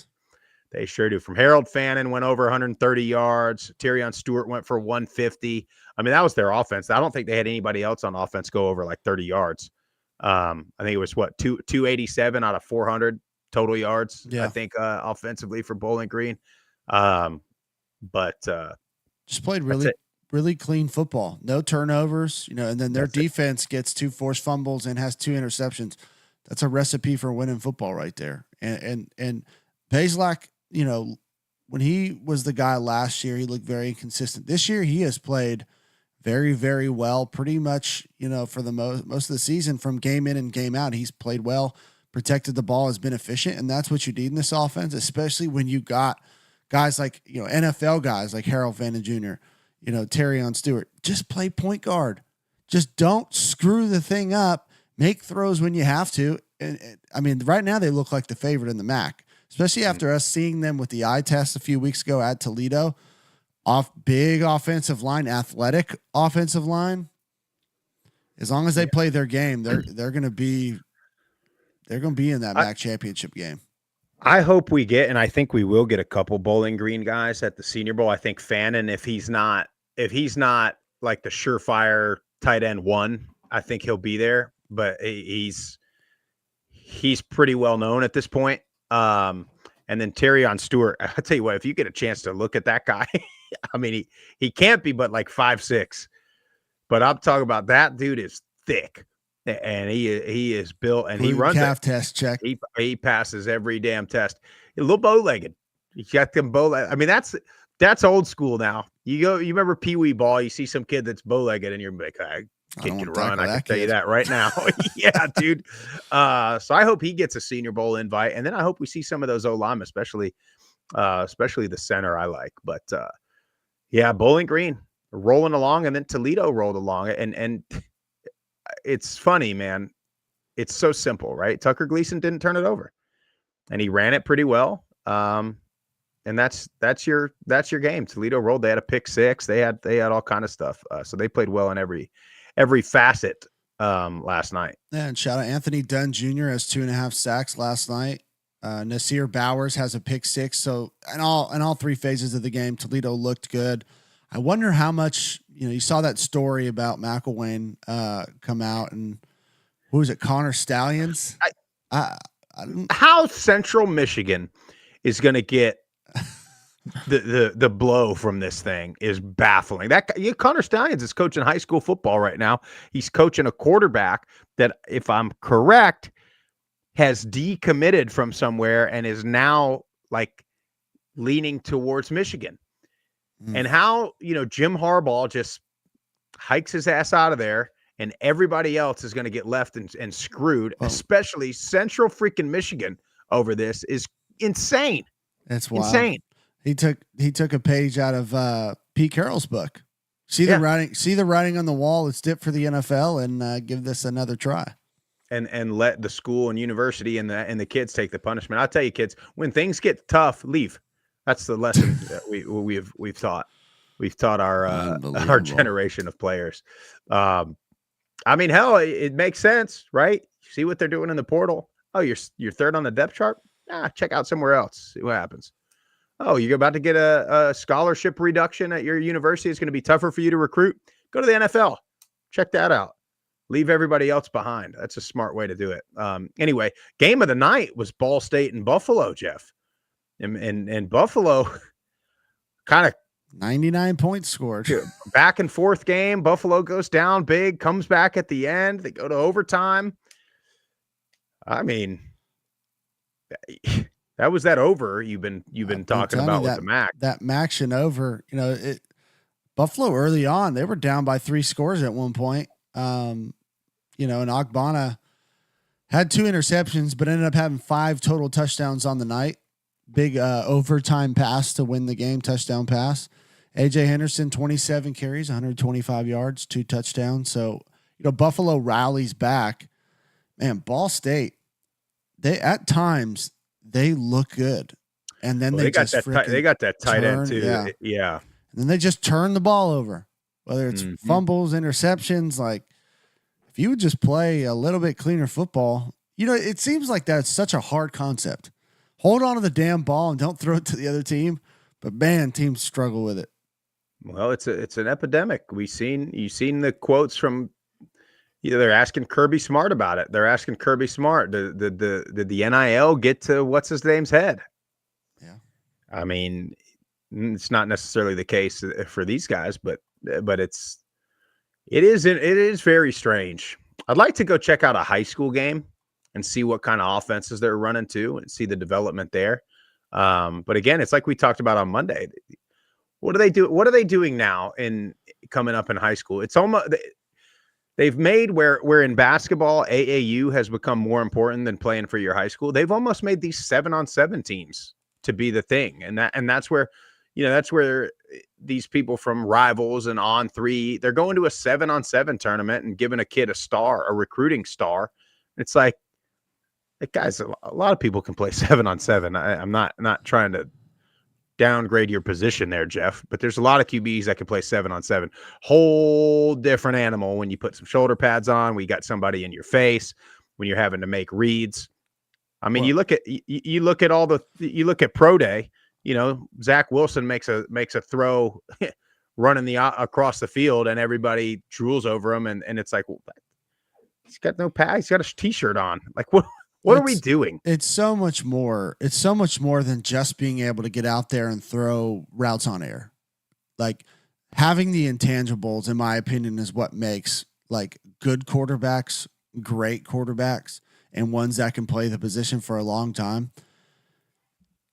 S1: They sure do. From Harold Fannin went over 130 yards. Terrion Stewart went for 150. I mean, that was their offense. I don't think they had anybody else on offense go over like 30 yards. I think it was 287 out of 400 total yards. Yeah. I think offensively for Bowling Green. But
S2: just played really clean football. No turnovers, and then their defense gets 2 forced fumbles and has 2 interceptions. That's a recipe for winning football right there. And Bazelak, when he was the guy last year, he looked very inconsistent. This year, he has played very, very well, pretty much, for the most of the season from game in and game out. He's played well, protected the ball, has been efficient, and that's what you need in this offense, especially when you got guys like, NFL guys like Harold Fannin Jr., Terrion Stewart. Just play point guard. Just don't screw the thing up. Make throws when you have to. And I mean, right now they look like the favorite in the MAC, especially after us seeing them with the eye test a few weeks ago at Toledo. Big offensive line, athletic offensive line. As long as they play their game, they're going to be in that MAC championship game.
S1: I hope we get, and I think we will get, a couple Bowling Green guys at the Senior Bowl. I think Fannin, if he's not like the surefire tight end 1, I think he'll be there. But he's pretty well known at this point. And then Terrion Stewart, I'll tell you what, if you get a chance to look at that guy, I mean, he can't be but like 5'6", but I'm talking about that dude is thick, and he is built, and he runs
S2: calf test check.
S1: He passes every damn test. A little bow-legged. You got them bow-legged. I mean, that's old school now. You remember Pee Wee ball? You see some kid that's bow-legged, and you're like, kid can run. I can tell you that right now. Yeah, dude. So I hope he gets a Senior Bowl invite, and then I hope we see some of those O-linemen, especially the center I like. But Bowling Green rolling along, and then Toledo rolled along, and it's funny, man. It's so simple, right? Tucker Gleason didn't turn it over, and he ran it pretty well. And that's your game. Toledo rolled. They had a pick 6. They had all kind of stuff. So they played well in every facet last night.
S2: Yeah, and shout out Anthony Dunn Jr. has 2.5 sacks last night. Nasir Bowers has a pick 6. So in all 3 phases of the game, Toledo looked good. I wonder how much, you saw that story about McElwain come out, and Who was it? Connor Stallions.
S1: How Central Michigan is going to get the blow from this thing is baffling. Connor Stallions is coaching high school football right now. He's coaching a quarterback that, if I'm correct, has decommitted from somewhere and is now like leaning towards Michigan. And how, Jim Harbaugh just hikes his ass out of there and everybody else is going to get left and screwed, especially Central freaking Michigan over this is insane.
S2: That's wild.
S1: Insane.
S2: He took a page out of Pete Carroll's book. See the writing on the wall. It's dip for the NFL and give this another try. And
S1: let the school and university and the kids take the punishment. I'll tell you, kids, when things get tough, leave. That's the lesson that we've taught. We've taught our generation of players. I mean, hell, it makes sense, right? See what they're doing in the portal. Oh, you're third on the depth chart. Check out somewhere else. See what happens. Oh, you're about to get a scholarship reduction at your university. It's going to be tougher for you to recruit. Go to the NFL. Check that out. Leave everybody else behind. That's a smart way to do it. Anyway, game of the night was Ball State and Buffalo, Jeff. And Buffalo kind of
S2: 99 points scored.
S1: Back and forth game. Buffalo goes down big, comes back at the end. They go to overtime. I mean, that was that over you've been talking about with the MAC.
S2: That MACtion over, Buffalo early on, they were down by 3 scores at one point. And Ogbonna had 2 interceptions, but ended up having 5 total touchdowns on the night. Big overtime pass to win the game, touchdown pass. AJ Henderson, 27 carries, 125 yards, 2 touchdowns. So, Buffalo rallies back. Man, Ball State, at times they look good. And then they got
S1: that tight end too. Yeah.
S2: And then they just turn the ball over. Whether it's fumbles, interceptions, like if you would just play a little bit cleaner football, it seems like that's such a hard concept. Hold on to the damn ball and don't throw it to the other team. But man, teams struggle with it.
S1: Well, it's an epidemic. You've seen the quotes from, they're asking Kirby Smart about it. They're asking Kirby Smart, did the NIL get to what's his name's head?
S2: Yeah.
S1: I mean, it's not necessarily the case for these guys, but it is very strange. I'd like to go check out a high school game and see what kind of offenses they're running to and see the development there. But again, it's like we talked about on Monday. What do they do? What are they doing now in coming up in high school? It's almost they've made where in basketball, AAU has become more important than playing for your high school. They've almost made these 7-on-7 teams to be the thing. And that's where, that's where these people from Rivals and On3, they're going to a 7-on-7 tournament and giving a kid a recruiting star. It's like, guys, a lot of people can play 7-on-7. I'm not trying to downgrade your position there, Jeff, but there's a lot of QBs that can play 7-on-7. Whole different animal when you put some shoulder pads on, when you got somebody in your face, when you're having to make reads. I mean, you look at Pro Day, Zach Wilson makes a throw running across the field and everybody drools over him. And it's like, well, he's got no pad. He's got a t-shirt on. Like, what are we doing?
S2: It's so much more. It's so much more than just being able to get out there and throw routes on air. Like having the intangibles, in my opinion, is what makes like good quarterbacks, great quarterbacks, and ones that can play the position for a long time.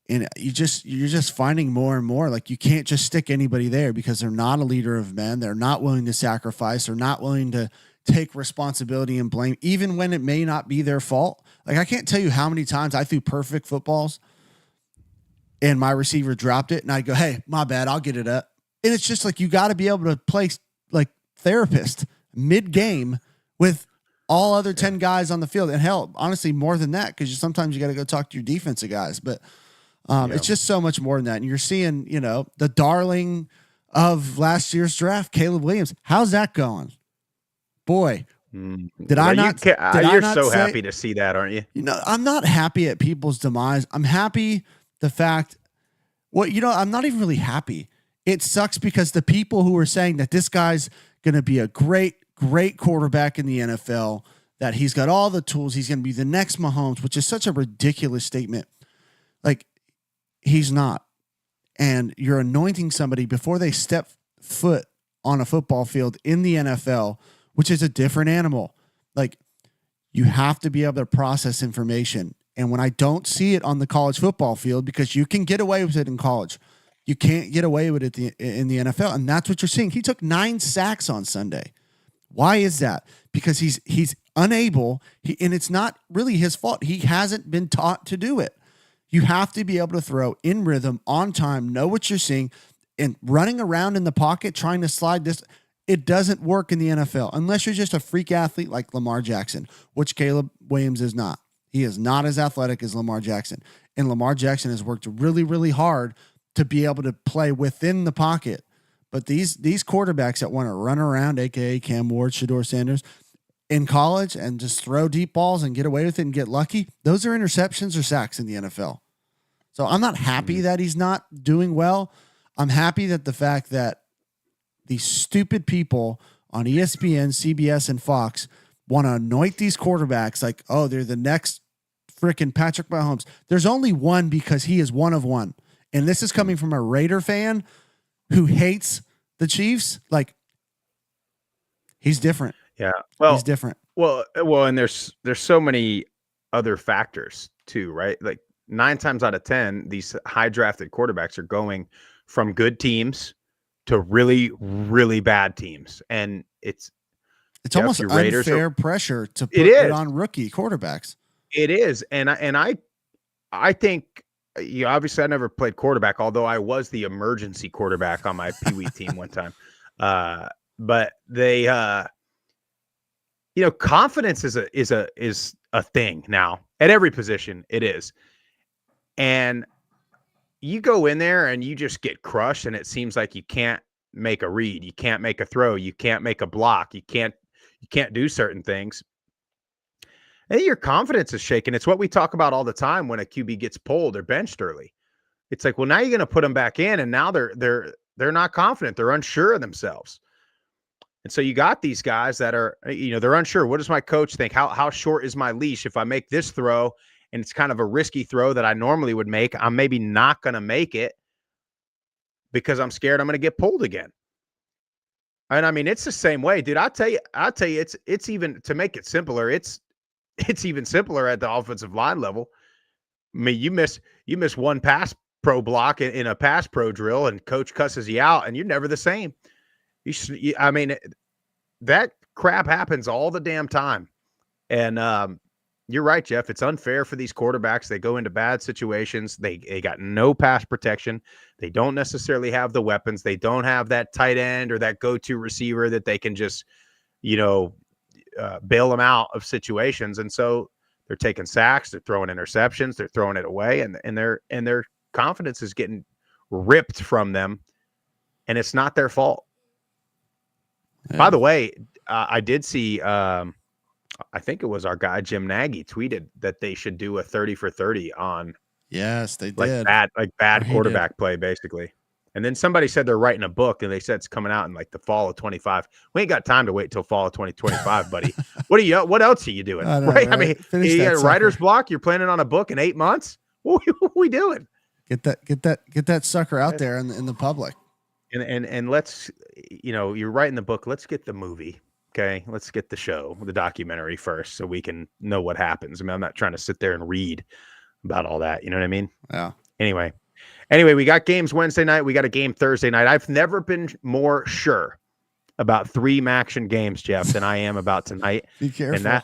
S2: And you're just finding more and more, like you can't just stick anybody there because they're not a leader of men. They're not willing to sacrifice. They're not willing to take responsibility and blame, even when it may not be their fault. Like I can't tell you how many times I threw perfect footballs and my receiver dropped it and I'd go, hey, my bad, I'll get it up. And it's just like, you got to be able to play like therapist mid-game with all other 10 guys on the field. And hell, honestly, more than that, because sometimes you got to go talk to your defensive guys. But it's just so much more than that. And you're seeing, the darling of last year's draft, Caleb Williams. How's that going? Boy, did I not?
S1: You're so happy to see that, aren't you?
S2: I'm not happy at people's demise. I'm happy the fact, I'm not even really happy. It sucks because the people who are saying that this guy's going to be a great, great quarterback in the NFL, that he's got all the tools. He's going to be the next Mahomes, which is such a ridiculous statement. Like, he's not. And you're anointing somebody before they step foot on a football field in the NFL, which is a different animal. Like, you have to be able to process information. And when I don't see it on the college football field, because you can get away with it in college, you can't get away with it in the NFL. And that's what you're seeing. He took 9 sacks on Sunday. Why is that? Because he's unable, and it's not really his fault. He hasn't been taught to do it. You have to be able to throw in rhythm, on time, know what you're seeing, and running around in the pocket trying to slide this. It doesn't work in the NFL unless you're just a freak athlete like Lamar Jackson, which Caleb Williams is not. He is not as athletic as Lamar Jackson. And Lamar Jackson has worked really, really hard to be able to play within the pocket. But these quarterbacks that want to run around, a.k.a. Cam Ward, Shedeur Sanders, in college and just throw deep balls and get away with it and get lucky, those are interceptions or sacks in the NFL. So I'm not happy that he's not doing well. I'm happy that the fact that these stupid people on ESPN, CBS, and Fox want to anoint these quarterbacks like, oh, they're the next freaking Patrick Mahomes. There's only one because he is one of one. And this is coming from a Raider fan who hates the Chiefs. Like, he's different.
S1: Yeah. Well,
S2: he's different.
S1: Well, and there's so many other factors too, right? Like 9 times out of 10, these high drafted quarterbacks are going from good teams to really, really bad teams. And it's
S2: almost unfair pressure to put it on rookie quarterbacks.
S1: It is. And I think, obviously I never played quarterback, although I was the emergency quarterback on my Pee Wee team one time. But they, confidence is a thing now at every position. It is. And you go in there and you just get crushed, and it seems like you can't make a read, you can't make a throw, you can't make a block, you can't do certain things. And your confidence is shaken. It's what we talk about all the time when a QB gets pulled or benched early. It's like, well, now you're going to put them back in, and now they're not confident. They're unsure of themselves. And so you got these guys that are, they're unsure. What does my coach think? How short is my leash? If I make this throw and it's kind of a risky throw that I normally would make, I'm maybe not going to make it because I'm scared I'm going to get pulled again. And I mean, it's the same way, dude. I'll tell you, it's even, to make it simpler, it's even simpler at the offensive line level. I mean, you miss one pass pro block in a pass pro drill, and coach cusses you out, and you're never the same. I mean, that crap happens all the damn time. And you're right, Jeff. It's unfair for these quarterbacks. They go into bad situations. They got no pass protection. They don't necessarily have the weapons. They don't have that tight end or that go-to receiver that they can just, bail them out of situations. And so they're taking sacks. They're throwing interceptions. They're throwing it away. And their confidence is getting ripped from them. And it's not their fault. Yeah. By the way, I did see, I think it was our guy, Jim Nagy, tweeted that they should do a 30 for 30 on.
S2: Yes, they did.
S1: Bad quarterback play, basically. And then somebody said they're writing a book, and they said it's coming out in like the fall of 25. We ain't got time to wait till fall of 2025, buddy. What else are you doing? Right? I mean, you got a writer's block. You're planning on a book in 8 months. What are we doing?
S2: Get that sucker out there in the public.
S1: And let's, you're writing the book. Let's get the movie. Okay. Let's get the show, the documentary first, so we can know what happens. I mean, I'm not trying to sit there and read about all that. You know what I mean?
S2: Yeah.
S1: Anyway, we got games Wednesday night. We got a game Thursday night. I've never been more sure about 3 MACtion games, Jeff, than I am about tonight.
S2: Be careful.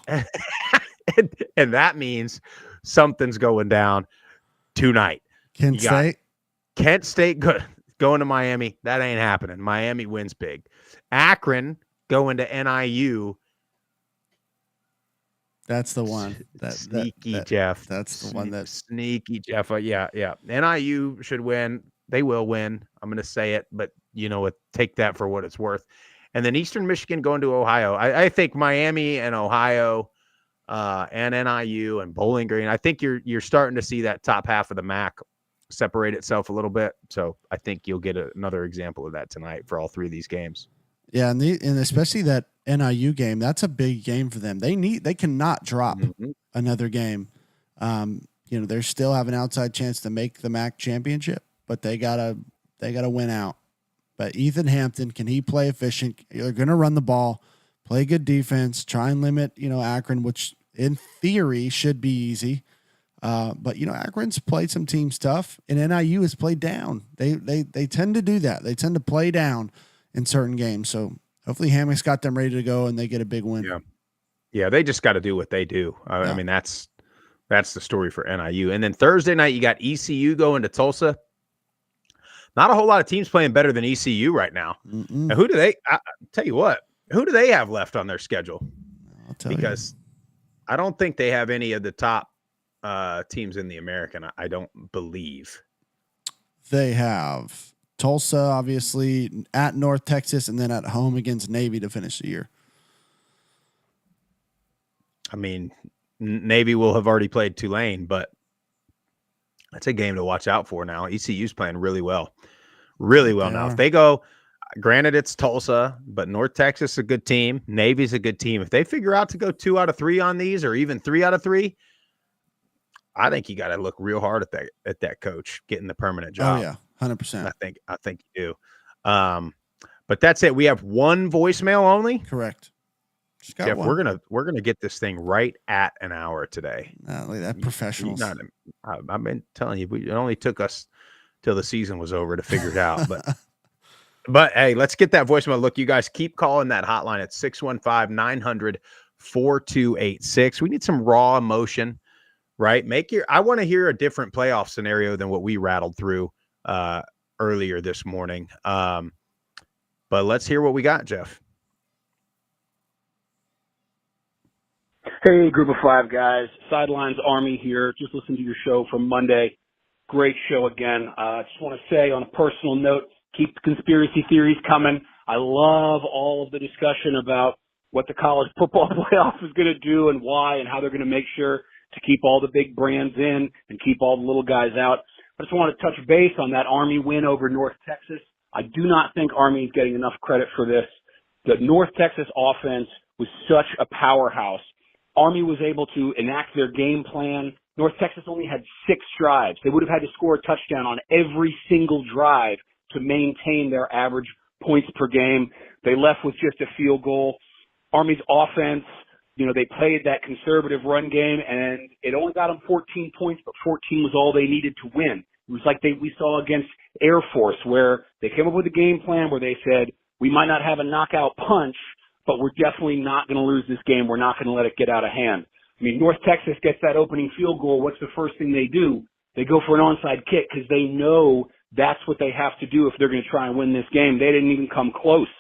S1: And that means something's going down tonight.
S2: Kent
S1: State going to Miami. That ain't happening. Miami wins big. Akron going to NIU.
S2: That's the one.
S1: Sneaky Jeff.
S2: That's the one that's
S1: sneaky Jeff. Yeah. NIU should win. They will win. I'm going to say it, but take that for what it's worth. And then Eastern Michigan going to Ohio. I think Miami and Ohio and NIU and Bowling Green. I think you're starting to see that top half of the MAC separate itself a little bit. So I think you'll get another example of that tonight for all 3 of these games.
S2: Yeah, and especially that NIU game, that's a big game for them. They cannot drop another game. They still have an outside chance to make the MAC championship, but they gotta win out. But Ethan Hampton, can he play efficient? They're going to run the ball, play good defense, try and limit, Akron, which in theory should be easy. But Akron's played some teams tough, and NIU has played down. They tend to do that. They tend to play down in certain games. So hopefully Hammock's got them ready to go and they get a big win.
S1: Yeah, they just got to do what they do. I mean, that's the story for NIU. And then Thursday night, you got ECU going to Tulsa. Not a whole lot of teams playing better than ECU right now. And who do they? I tell you what, who do they have left on their schedule? Because I don't think they have any of the top teams in the American. I don't believe
S2: they have Tulsa, obviously, at North Texas, and then at home against Navy to finish the year.
S1: I mean, Navy will have already played Tulane, but that's a game to watch out for now. ECU's playing really well now. If they go, granted it's Tulsa, but North Texas is a good team. Navy's a good team. If they figure out to go 2 out of 3 on these, or even 3 out of 3, I think you got to look real hard at that coach getting the permanent job.
S2: Oh yeah, 100%.
S1: I think you do. But that's it. We have one voicemail only.
S2: Correct.
S1: Jeff, we're gonna get this thing right at an hour today.
S2: Look at that, professionals.
S1: I've been telling you, it only took us till the season was over to figure it out. But hey, let's get that voicemail. Look, you guys keep calling that hotline at 615-900-4286. We need some raw emotion, right? I want to hear a different playoff scenario than what we rattled through earlier this morning. But let's hear what we got, Jeff.
S8: Hey, Group of 5 guys. Sidelines Army here. Just listened to your show from Monday. Great show again. Just want to say on a personal note, keep the conspiracy theories coming. I love all of the discussion about what the college football playoff is going to do and why and how they're going to make sure to keep all the big brands in and keep all the little guys out. I just want to touch base on that Army win over North Texas. I do not think Army is getting enough credit for this. The North Texas offense was such a powerhouse. Army was able to enact their game plan. North Texas only had 6 drives. They would have had to score a touchdown on every single drive to maintain their average points per game. They left with just a field goal. Army's offense, they played that conservative run game, and it only got them 14 points, but 14 was all they needed to win. It was like we saw against Air Force, where they came up with a game plan where they said, we might not have a knockout punch, but we're definitely not going to lose this game. We're not going to let it get out of hand. I mean, North Texas gets that opening field goal. What's the first thing they do? They go for an onside kick because they know that's what they have to do if they're going to try and win this game. They didn't even come close.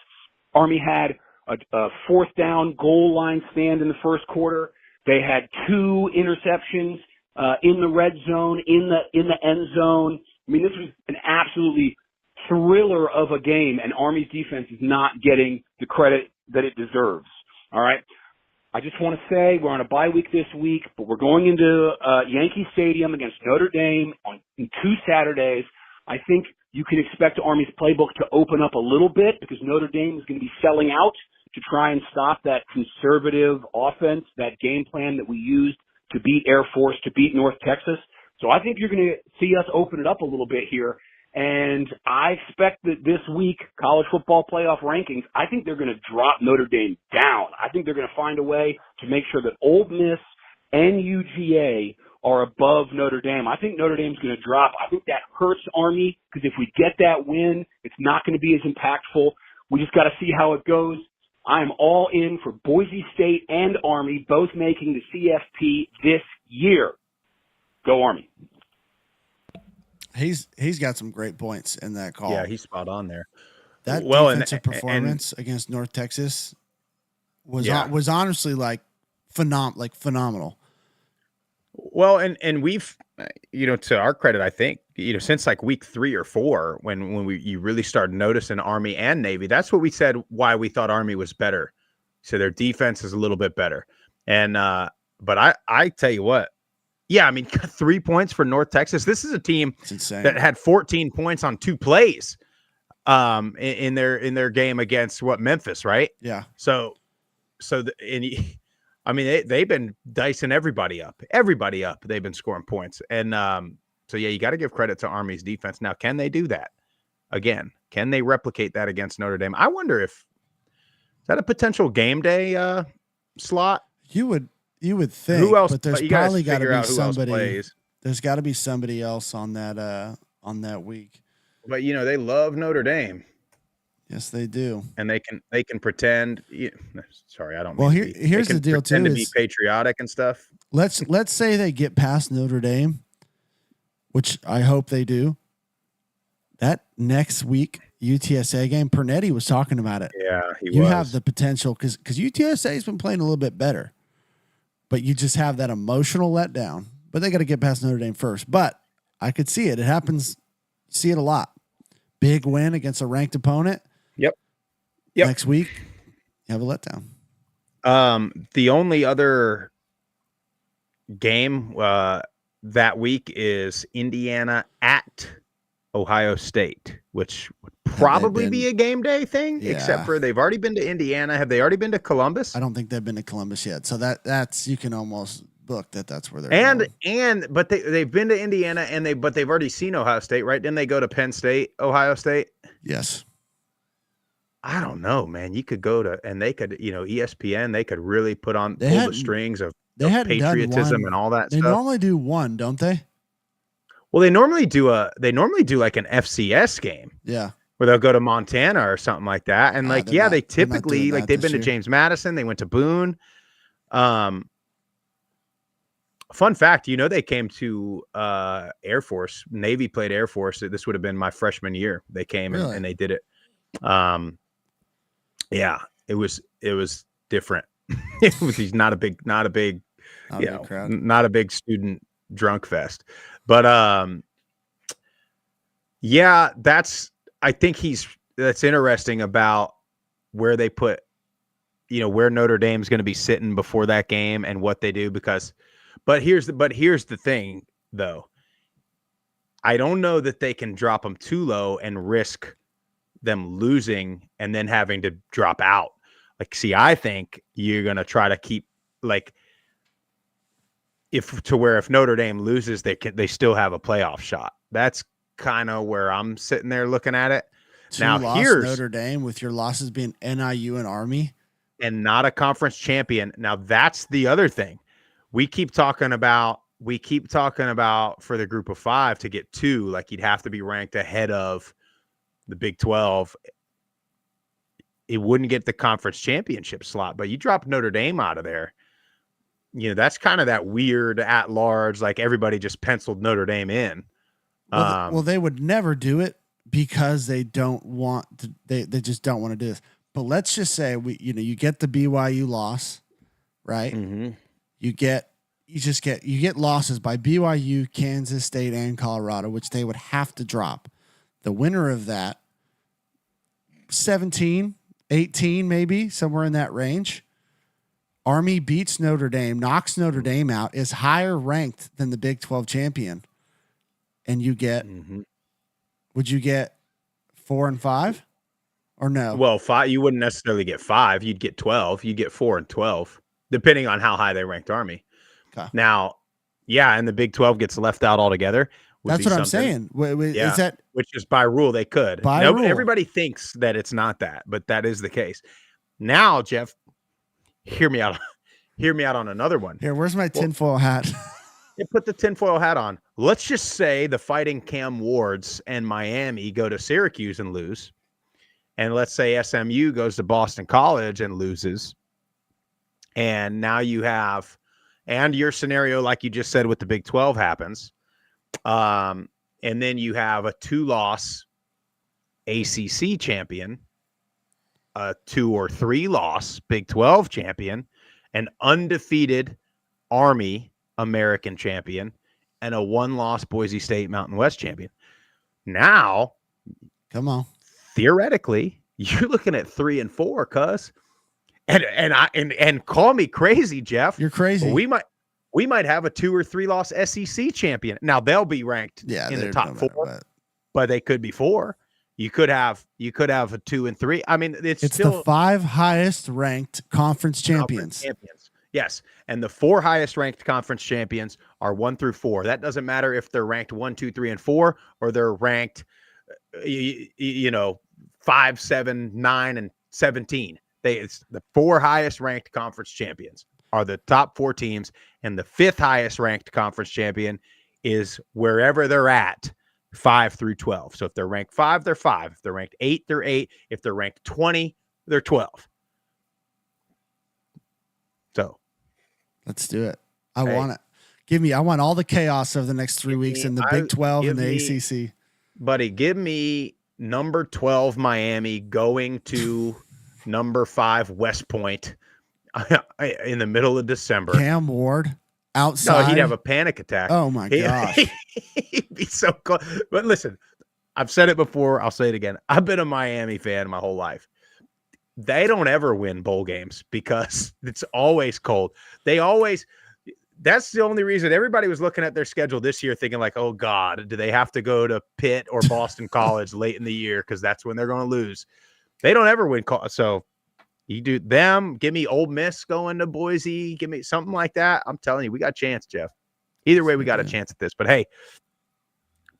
S8: Army had a 4th down goal line stand in the first quarter. They had 2 interceptions in the red zone, in the end zone. I mean, this was an absolutely thriller of a game, and Army's defense is not getting the credit that it deserves. All right. I just want to say we're on a bye week this week, but we're going into Yankee Stadium against Notre Dame on 2 Saturdays. I think you can expect Army's playbook to open up a little bit because Notre Dame is going to be selling out to try and stop that conservative offense, that game plan that we used to beat Air Force, to beat North Texas. So I think you're going to see us open it up a little bit here. And I expect that this week, college football playoff rankings, I think they're going to drop Notre Dame down. I think they're going to find a way to make sure that Ole Miss and UGA are above Notre Dame. I think Notre Dame's going to drop. I think that hurts Army because if we get that win, it's not going to be as impactful. We just got to see how it goes. I am all in for Boise State and Army both making the CFP this year. Go Army.
S2: He's got some great points in that call.
S1: Yeah, he's spot on there.
S2: That defensive performance against North Texas was honestly phenomenal.
S1: Well, and we've, to our credit, I think, since like week 3 or 4, when you really started noticing Army and Navy, that's what we said why we thought Army was better. So their defense is a little bit better. And but I tell you what. Yeah, I mean, 3 points for North Texas. This is a team that had 14 points on 2 plays in their game against Memphis, right?
S2: Yeah.
S1: So I mean, they've been dicing everybody up. They've been scoring points. And so, yeah, you got to give credit to Army's defense. Now, can they do that? Again, can they replicate that against Notre Dame? I wonder if is that a potential game day slot?
S2: You would think.
S1: Who else?
S2: But there's
S1: you
S2: probably
S1: got to
S2: be somebody.
S1: Plays.
S2: There's got to be somebody else on that week.
S1: But they love Notre Dame.
S2: Yes, they do.
S1: And they can pretend. Sorry, I don't.
S2: Well, here's the deal too.
S1: To be patriotic and stuff.
S2: Let's say they get past Notre Dame, which I hope they do. That next week UTSA game, Pernetti was talking about it.
S1: Yeah,
S2: you have the potential because UTSA has been playing a little bit better, but you just have that emotional letdown. But they got to get past Notre Dame first. But I could see it. It happens. See it a lot. Big win against a ranked opponent.
S1: Yep.
S2: Next week, you have a letdown.
S1: The only other game that week is Indiana at Ohio State, which would probably be a game day thing, except for they've already been to Indiana. Have they already been to Columbus?
S2: I don't think they've been to Columbus yet. So that's you can almost book that's where they're going.
S1: But they've been to Indiana but they've already seen Ohio State, right? Didn't they go to Penn State, Ohio State?
S2: Yes.
S1: I don't know, man. You could go to, and they could, ESPN, they could really pull the strings of patriotism and all that
S2: stuff. They normally do one, don't they?
S1: Well, they normally do like an FCS game.
S2: Yeah.
S1: Where they'll go to Montana or something like that. And they typically, like they've been to James Madison. They went to Boone. Fun fact, they came to Air Force. Navy played Air Force. This would have been my freshman year. They came and they did it. Yeah, it was different. He's not a big crowd. Not a big student drunk fest. But I think that's interesting about where they put, where Notre Dame's going to be sitting before that game and what they do but here's the thing though. I don't know that they can drop them too low and risk them losing and then having to drop out. I think you're going to try to keep if Notre Dame loses, they still have a playoff shot. That's kind of where I'm sitting there looking at it. Here's
S2: Notre Dame with your losses being NIU and Army
S1: and not a conference champion. Now that's the other thing. We keep talking about for the group of 5 to get 2, you'd have to be ranked ahead of the Big 12. It wouldn't get the conference championship slot, but you drop Notre Dame out of there. That's kind of that weird at large, everybody just penciled Notre Dame in.
S2: Well, they would never do it because they don't want to, they just don't want to do this. But let's just say you get the BYU loss, right?
S1: Mm-hmm.
S2: You get losses by BYU, Kansas State, and Colorado, which they would have to drop. The winner of that, 17, 18, maybe somewhere in that range. Army beats Notre Dame, knocks Notre Dame out, is higher ranked than the Big 12 champion. And you get, would you get 4 and 5 or no?
S1: Well, 5, you wouldn't necessarily get 5. You'd get 12. You'd get 4 and 12, depending on how high they ranked Army.
S2: Okay.
S1: Now, and the Big 12 gets left out altogether.
S2: That's what I'm saying. Is that
S1: which is by rule they could.
S2: Rule.
S1: Everybody thinks that it's not that, but that is the case. Now, Jeff, hear me out. Hear me out on another one.
S2: Here, where's my tinfoil hat?
S1: Put the tinfoil hat on. Let's just say the Fighting Cam Wards and Miami go to Syracuse and lose. And let's say SMU goes to Boston College and loses. And now you have, and your scenario, like you just said, with the Big 12 happens. And then you have a 2-loss ACC champion, a 2 or 3 loss Big 12 champion, an undefeated Army American champion, and a 1-loss Boise State Mountain West champion. Now,
S2: come on,
S1: theoretically, you're looking at 3 and 4, cuz. And call me crazy, Jeff.
S2: You're crazy.
S1: We might have a 2 or 3 loss SEC champion. Now they'll be ranked in the top 4, but they could be 4. You could have a 2 and 3. I mean, it's still
S2: the 5 highest ranked conference champions.
S1: Yes. And the 4 highest ranked conference champions are 1 through 4. That doesn't matter if they're ranked 1, 2, 3, and 4, or they're ranked, 5, 7, 9, and 17. It's the 4 highest ranked conference champions are the top 4 teams, and the 5th highest ranked conference champion is wherever they're at, 5 through 12. So if they're ranked 5, they're 5. If they're ranked 8, they're 8. If they're ranked 20, they're 12. So
S2: let's do it. I want it. I want all the chaos of the next 3 weeks in the Big 12 and the ACC.
S1: Buddy, give me number 12 Miami going to number 5 West Point in the middle of December.
S2: Cam Ward outside.
S1: No, he'd have a panic attack.
S2: Oh my gosh.
S1: He'd be so cool. But listen, I've said it before. I'll say it again. I've been a Miami fan my whole life. They don't ever win bowl games because it's always cold. That's the only reason everybody was looking at their schedule this year thinking like, oh God, do they have to go to Pitt or Boston College late in the year? Because that's when they're going to lose. They don't ever win. So you do them. Give me Ole Miss going to Boise. Give me something like that. I'm telling you, we got a chance, Jeff. Either way, we got a chance at this. But hey,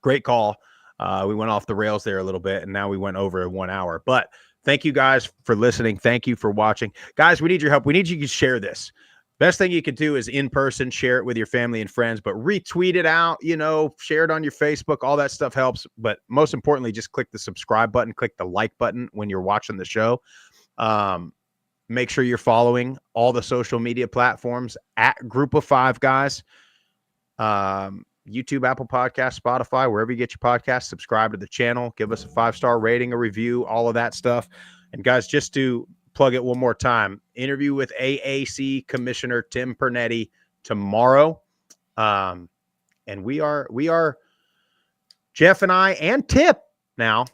S1: great call. We went off the rails there a little bit, and now we went over 1 hour. But thank you guys for listening. Thank you for watching. Guys, we need your help. We need you to share this. Best thing you can do is in person, share it with your family and friends, but retweet it out, share it on your Facebook. All that stuff helps. But most importantly, just click the subscribe button, click the like button when you're watching the show. Make sure you're following all the social media platforms at Group of Five Guys. YouTube, Apple Podcasts, Spotify, wherever you get your podcasts, subscribe to the channel, give us a 5-star rating, a review, all of that stuff. And guys, just to plug it one more time, interview with AAC Commissioner Tim Pernetti tomorrow. And we are Jeff and I and Tip now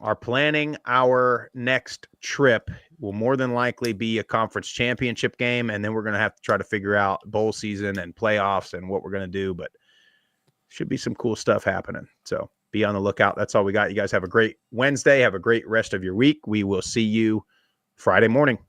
S1: are planning our next trip. Will more than likely be a conference championship game, and then we're going to have to try to figure out bowl season and playoffs and what we're going to do, but should be some cool stuff happening. So be on the lookout. That's all we got. You guys have a great Wednesday. Have a great rest of your week. We will see you Friday morning.